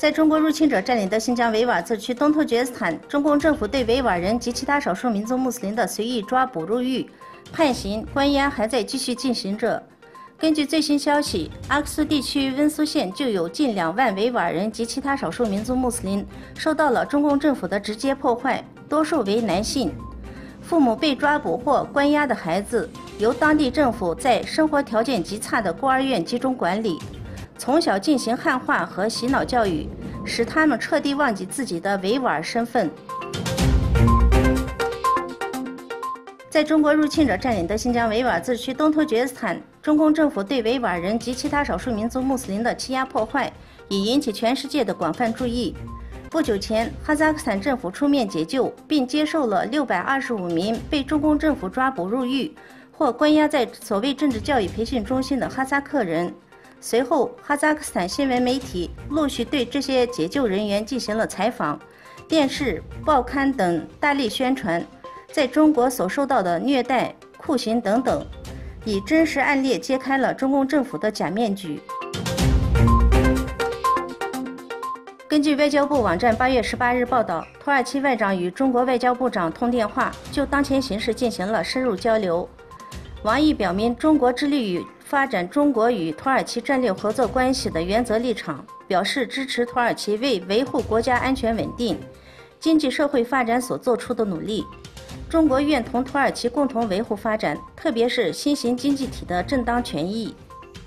在中国入侵者占领的新疆维吾尔自治区东突厥斯坦，中共政府对维吾尔人及其他少数民族穆斯林的随意抓捕、入狱、判刑、关押还在继续进行着。根据最新消息，阿克苏地区温苏县就有近2万维吾尔人及其他少数民族穆斯林受到了中共政府的直接破坏，多数为男性。父母被抓捕或关押的孩子，由当地政府在生活条件极差的孤儿院集中管理。从小进行汉化和洗脑教育，使他们彻底忘记自己的维吾尔身份。在中国入侵者占领的新疆维吾尔自治区东突厥斯坦，中共政府对维吾尔人及其他少数民族穆斯林的欺压破坏已引起全世界的广泛注意。不久前，哈萨克斯坦政府出面解救，并接受了625名被中共政府抓捕入狱或关押在所谓政治教育培训中心的哈萨克人。随后，哈萨克斯坦新闻媒体陆续对这些解救人员进行了采访，电视、报刊等大力宣传在中国所受到的虐待、酷刑等等，以真实案例揭开了中共政府的假面具。根据外交部网站8月18日报道，土耳其外长与中国外交部长通电话，就当前形势进行了深入交流。王毅表明中国致力于发展中国与土耳其战略合作关系的原则立场，表示支持土耳其为维护国家安全稳定、经济社会发展所做出的努力。中国愿同土耳其共同维护发展，特别是新型经济体的正当权益。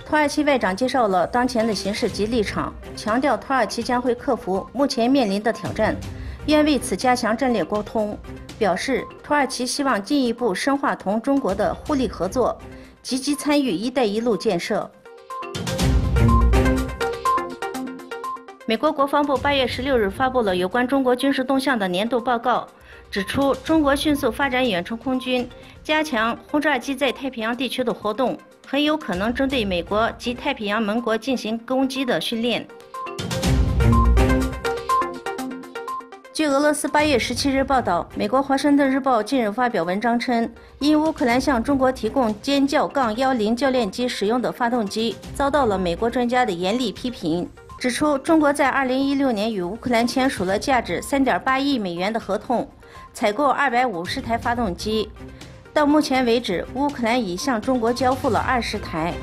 土耳其外长介绍了当前的形势及立场，强调土耳其将会克服目前面临的挑战，愿为此加强战略沟通。表示土耳其希望进一步深化同中国的互利合作，积极参与“一带一路”建设。美国国防部8月16日发布了有关中国军事动向的年度报告，指出中国迅速发展远程空军，加强轰炸机在太平洋地区的活动，很有可能针对美国及太平洋盟国进行攻击的训练。据俄罗斯8月17日报道，美国《华盛顿日报》近日发表文章称，因乌克兰向中国提供尖叫-10教练机使用的发动机，遭到了美国专家的严厉批评，指出中国在2016年与乌克兰签署了价值3.8亿美元的合同，采购250台发动机。到目前为止，乌克兰已向中国交付了20台。